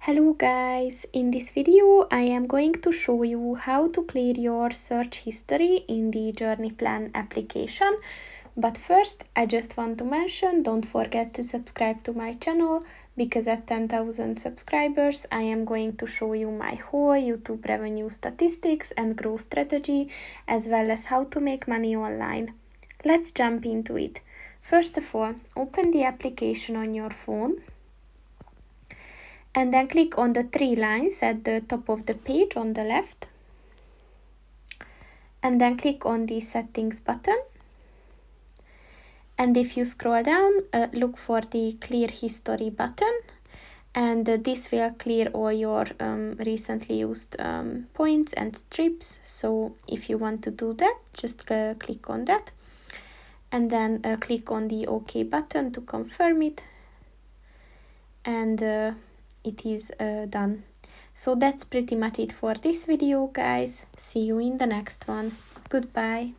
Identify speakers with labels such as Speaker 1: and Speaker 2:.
Speaker 1: Hello guys, in this video I am going to show you how to clear your search history in the Journey Plan application. But first I just want to mention, don't forget to subscribe to my channel, because at 10,000 subscribers I am going to show you my whole YouTube revenue statistics and growth strategy, as well as how to make money online. Let's jump into it. First of all, open the application on your phone. And then click on the three lines at the top of the page on the left. And then click on the settings button. And if you scroll down, look for the clear history button. And this will clear all your recently used points and strips. So if you want to do that, just click on that. And then click on the OK button to confirm it. And it is done. So that's pretty much it for this video, guys. See you in the next one. Goodbye.